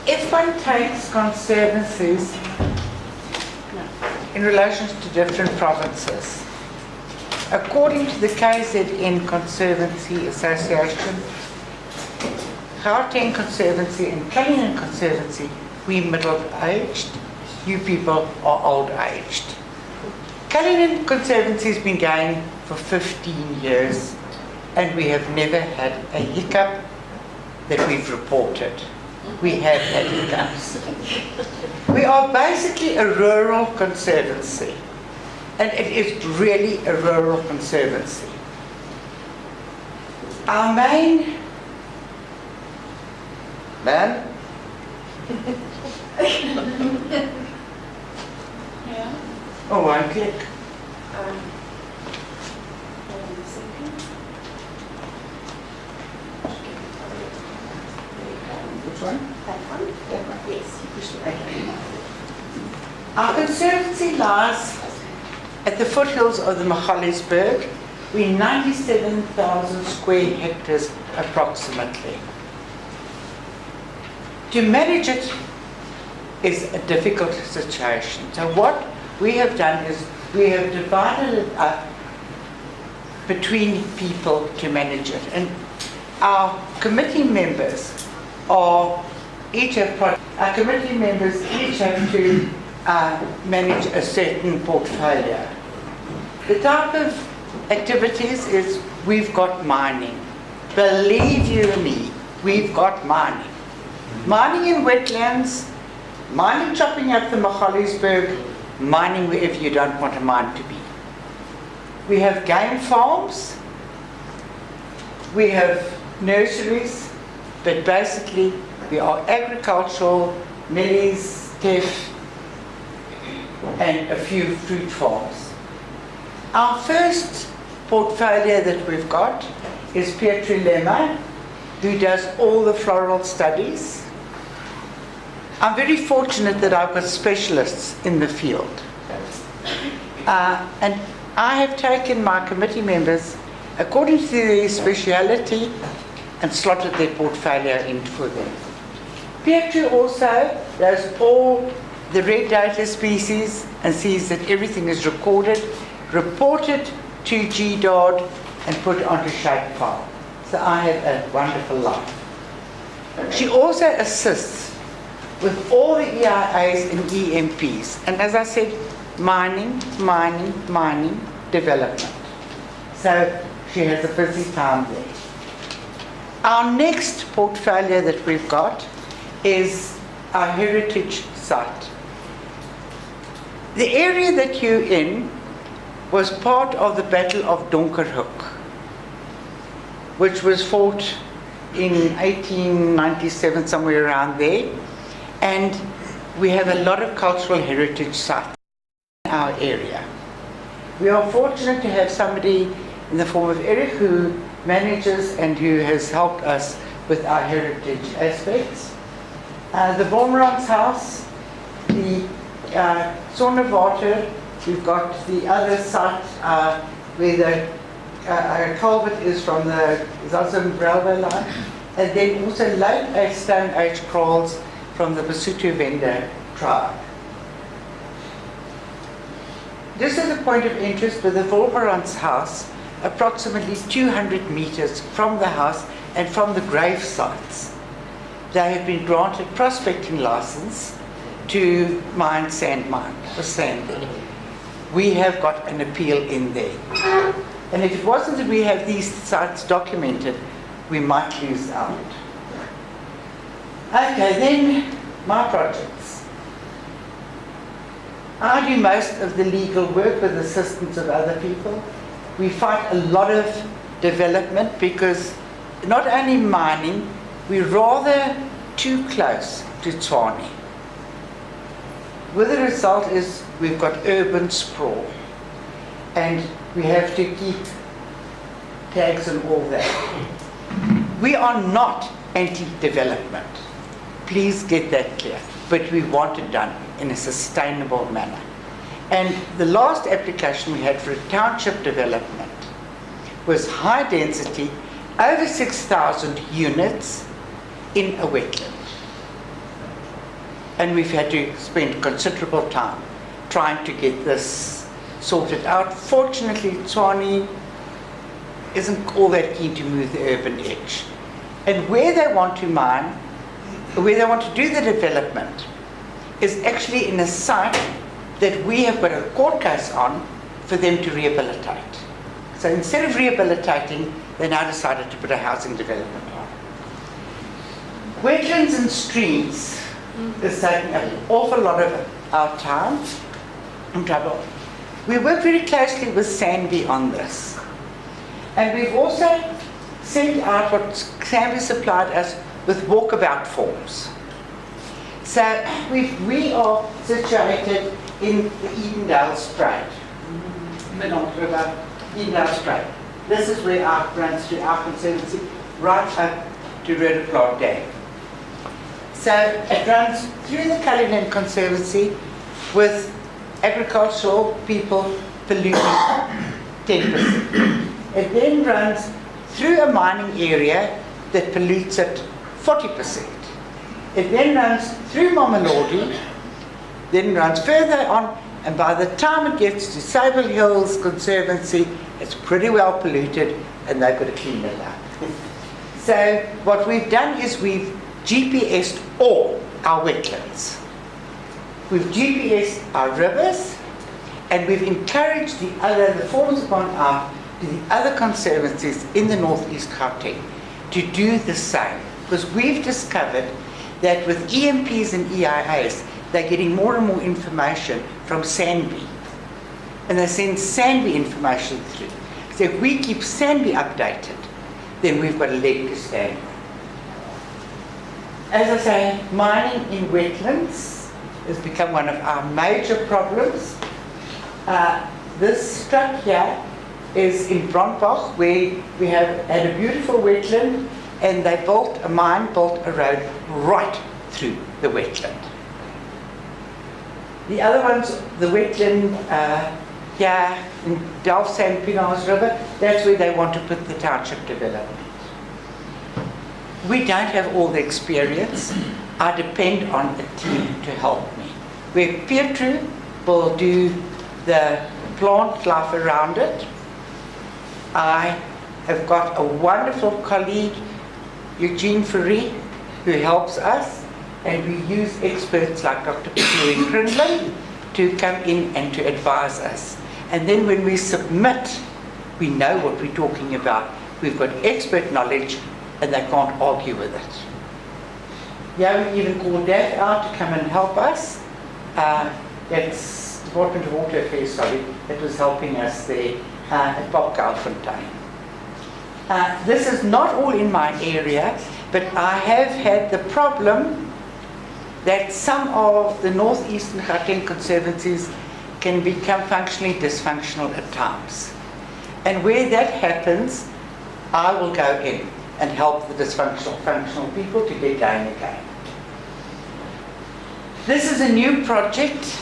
if one takes conservancies in relation to different provinces, according to the KZN Conservancy Association, Gauteng Conservancy and Cullinan Conservancy, we middle-aged, you people are old-aged. Cullinan Conservancy has been going for 15 years and we have never had a hiccup that we've reported. We have had hiccups. We are basically a rural conservancy, and it is really a rural conservancy. Our main man. Yeah. Oh, one click. Hold on a second. Which one? That one? That one. Yes, you push it. Okay. Our conservancy lies at the foothills of the Magaliesberg. We're 97,000 square hectares approximately. To manage it is a difficult situation. So what we have done is we have divided it up between people to manage it. And our committee members our committee members each have to manage a certain portfolio. The type of activities is we've got mining. Believe you me, we've got mining. Mining in wetlands, mining chopping up the Magaliesberg, mining wherever you don't want a mine to be. We have game farms, we have nurseries, but basically we are agricultural, millies, teff, and a few fruit farms. Our first portfolio that we've got is Petro, who does all the floral studies. I'm very fortunate that I've got specialists in the field. And I have taken my committee members according to their speciality and slotted their portfolio in for them. Petro also does all the red data species and sees that everything is recorded, reported to GDOD and put onto Shapefile. So I have a wonderful life. She also assists with all the EIAs and EMPs. And as I said, mining, development. So she has a busy time there. Our next portfolio that we've got is our heritage site. The area that you're in was part of the Battle of Donkerhoek, which was fought in 1897, somewhere around there. And we have a lot of cultural heritage sites in our area. We are fortunate to have somebody in the form of ERICH who manages and who has helped us with our heritage aspects. The Bommerans house, the Sonnewater, we've got the other site where the culvert is from the Zazum railway line, and then also late age Stone Age kraals from the Basotho Venda tribe. Just as a point of interest, with the Wolberans house, approximately 200 meters from the house and from the grave sites, they have been granted prospecting license to mine sand mine, or sand. We have got an appeal in there. And if it wasn't that we have these sites documented, we might lose out. Okay, then my projects. I do most of the legal work with the assistance of other people. We fight a lot of development because not only mining, we're rather too close to Tshwane. With the result is we've got urban sprawl and we have to keep tags and all that. We are not anti-development. Please get that clear. But we want it done in a sustainable manner. And the last application we had for a township development was high density, over 6,000 units in a wetland. And we've had to spend considerable time trying to get this sorted out. Fortunately, Joane isn't all that keen to move the urban edge. And where they want to mine, where they want to do the development, is actually in a site that we have got a court case on for them to rehabilitate. So instead of rehabilitating, they now decided to put a housing development on. Wetlands and streams is taking up an awful lot of our time and trouble. We work very closely with Sandy on this. And we've also sent out what Sandy supplied us with walkabout forms. So we are situated in the Edendale Strait, Midland River, Edendale Strait. This is where our runs through our conservancy, right up to Rhodoplant Dam. So it runs through the Cullinan Conservancy with agricultural people polluting 10%. It then runs through a mining area that pollutes at 40%. It then runs through Mamelodi, then runs further on, and by the time it gets to Sable Hills Conservancy, it's pretty well polluted, and they've got to clean it up. So what we've done is we've GPSed all our wetlands. We've GPSed our rivers, and we've encouraged the forms have gone out to the other conservancies in the northeast Gauteng to do the same. Because we've discovered that with EMPs and EIAs, they're getting more and more information from SANBI. And they send SANBI information through. So if we keep SANBI updated, then we've got a leg to stand on. As I say, mining in wetlands has become one of our major problems. This struck here is in Brandbach, where we have had a beautiful wetland, and they built a road right through the wetland. The other ones, the wetland here in Delfzijl, Pinars River, that's where they want to put the township development. We don't have all the experience. I depend on a team to help me. Where Petro will do the plant life around it, I have got a wonderful colleague, Eugene Ferry, who helps us, and we use experts like Dr. Petro to come in and to advise us. And then when we submit, we know what we're talking about. We've got expert knowledge, and they can't argue with it. Yeah, we even called Dad out to come and help us. That's Department of Water Affairs, that was helping us there at Popkaalfontein. This is not all in my area, but I have had the problem that some of the northeastern Gauteng conservancies can become functionally dysfunctional at times. And where that happens, I will go in and help the functional people to get going again. This is a new project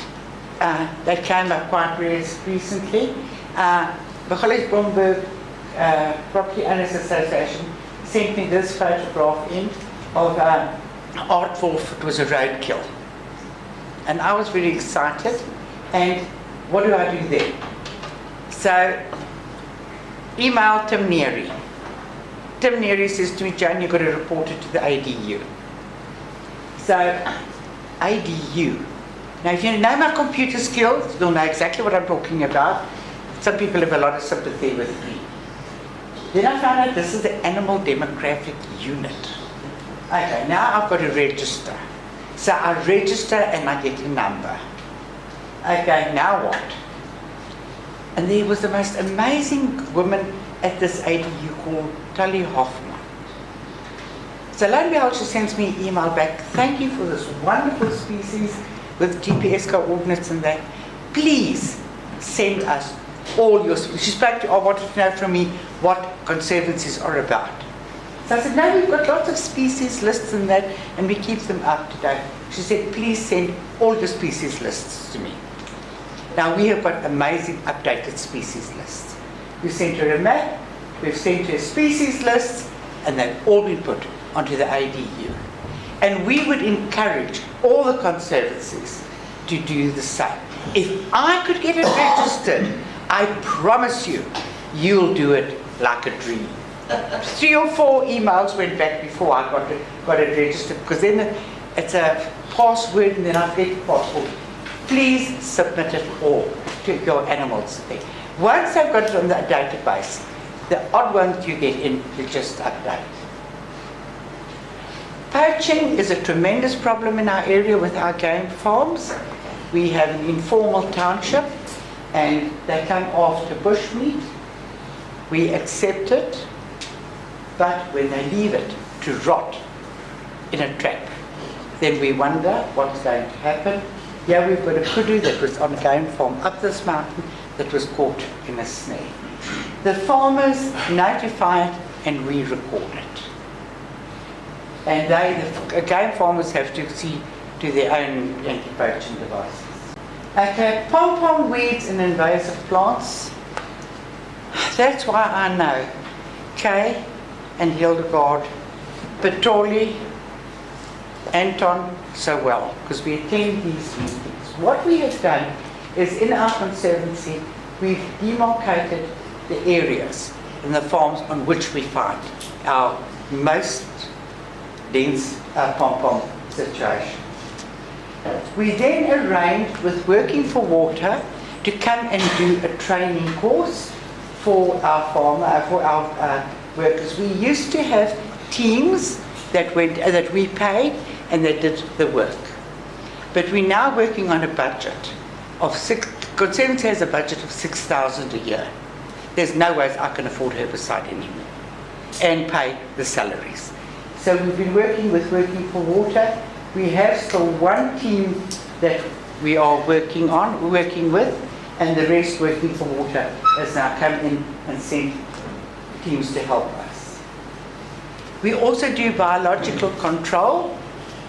that came up quite recently. The Bromberg Property Owners Association sent me this photograph in of art form. It was a roadkill. And I was very excited. And what do I do then? So, email Tim Neary. Tim Neary says to me, Joan, you've got to report it to the ADU. So, ADU. Now, if you know my computer skills, you'll know exactly what I'm talking about. Some people have a lot of sympathy with me. Then I found out this is the Animal Demographic Unit. Okay, now I've got to register. So I register and I get a number. Okay, now what? And there was the most amazing woman at this ADU called Tully Hoffman. So lo and behold, she sends me an email back, thank you for this wonderful species with GPS coordinates and that. Please send us all your species. She spoke to, I wanted to know from me what conservancies are about. So I said, no, we've got lots of species lists and that, and we keep them up to date. She said, please send all the species lists to me. Now we have got amazing updated species lists. We sent her a map, we've sent her species lists, and they've all been put onto the ADU. And we would encourage all the conservancies to do the same. If I could get it registered, I promise you, you'll do it like a dream. 3 or 4 emails went back before I got it registered, because then it's a password and then I get the password. Please submit it all to your animals there. Once I've got it on the database, the odd ones you get in, you just update. Poaching is a tremendous problem in our area with our game farms. We have an informal township and they come after bushmeat. We accept it, but when they leave it to rot in a trap, then we wonder what's going to happen. Yeah, we've got a kudu that was on a game farm up this mountain that was caught in a snare. The farmers notify it and we record it. And the game farmers have to see to their own anti-poaching devices. Okay, pom-pom weeds and invasive plants. That's why I know Kay and Hildegard, Petro, Anton so well, because we attend these meetings. What we have done is in our conservancy, we've demarcated the areas in the farms on which we find our most dense pom-pom situation. We then arranged with Working for Water to come and do a training course for our workers. We used to have teams that we paid and they did the work. But we're now working on a budget of Conservancy has a budget of 6,000 a year. There's no ways I can afford herbicide anymore and pay the salaries. So we've been working with Working for Water. We have still one team that we are working with, and the rest Working for Water has now come in and sent teams to help us. We also do biological control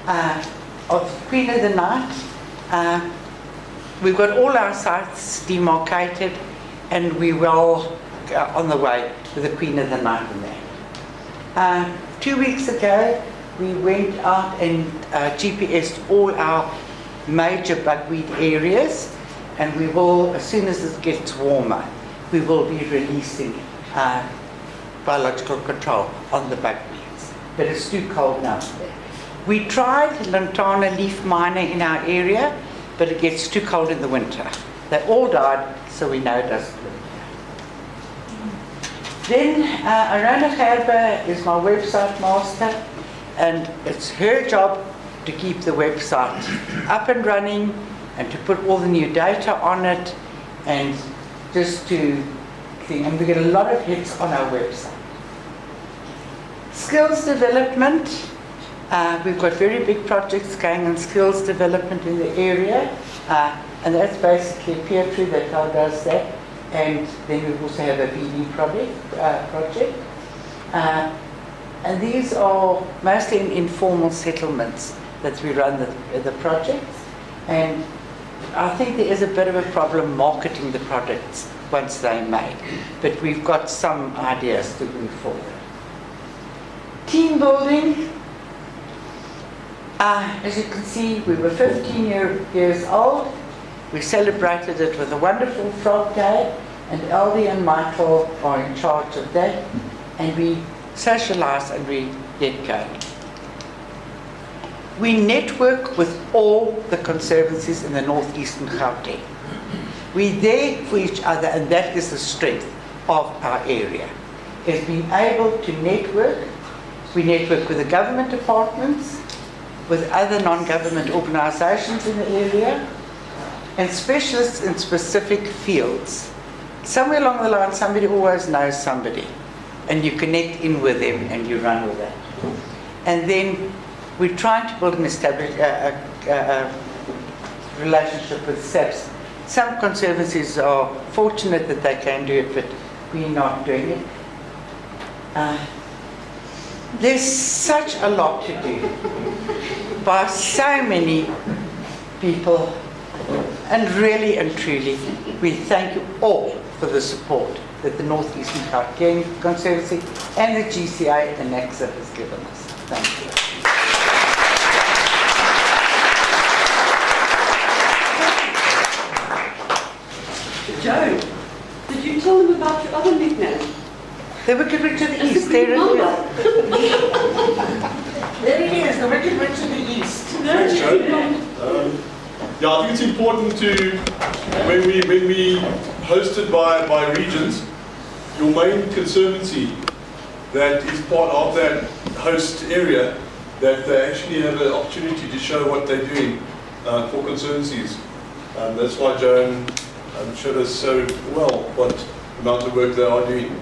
of Queen of the Night. We've got all our sites demarcated, and we will on the way to the Queen of the Night in there. 2 weeks ago, we went out and GPSed all our major bugweed areas, and we will, as soon as it gets warmer, we will be releasing biological control on the bugweeds. But it's too cold now today. We tried lantana leaf miner in our area, but it gets too cold in the winter. They all died, so we know it doesn't work. Then Aurona Gerber is my website master, and it's her job to keep the website up and running and to put all the new data on it, and just to think, and we get a lot of hits on our website. Skills development, we've got very big projects going on skills development in the area, and that's basically Petro that does that, and then we also have a BD project. And these are mostly in informal settlements that we run the projects, and I think there is a bit of a problem marketing the products once they're made, but we've got some ideas to move forward. Team building. As you can see, we were 15 years old. We celebrated it with a wonderful frog day, and Aldie and Michael are in charge of that, and we socialise and we get going. We network with all the conservancies in the northeastern Gauteng. We're there for each other, and that is the strength of our area, is being able to network. We network with the government departments, with other non-government organisations in the area, and specialists in specific fields. Somewhere along the line, somebody always knows somebody, and you connect in with them and you run with that. And then we're trying to build and establish a relationship with SAPS. Some conservancies are fortunate that they can do it, but we're not doing it. There's such a lot to do by so many people, and really and truly, we thank you all for the support that the North Eastern Gauteng Conservancy and the GCA and NACSA has given us. Thank you. The Wicked Witch of the East, there it is. There it is, the Wicked Witch of the East. Thanks, Joan. Yeah, I think it's important to, when we hosted by regions, your main conservancy that is part of that host area, that they actually have an opportunity to show what they're doing for conservancies. That's why Joan showed us so well what amount of work they are doing.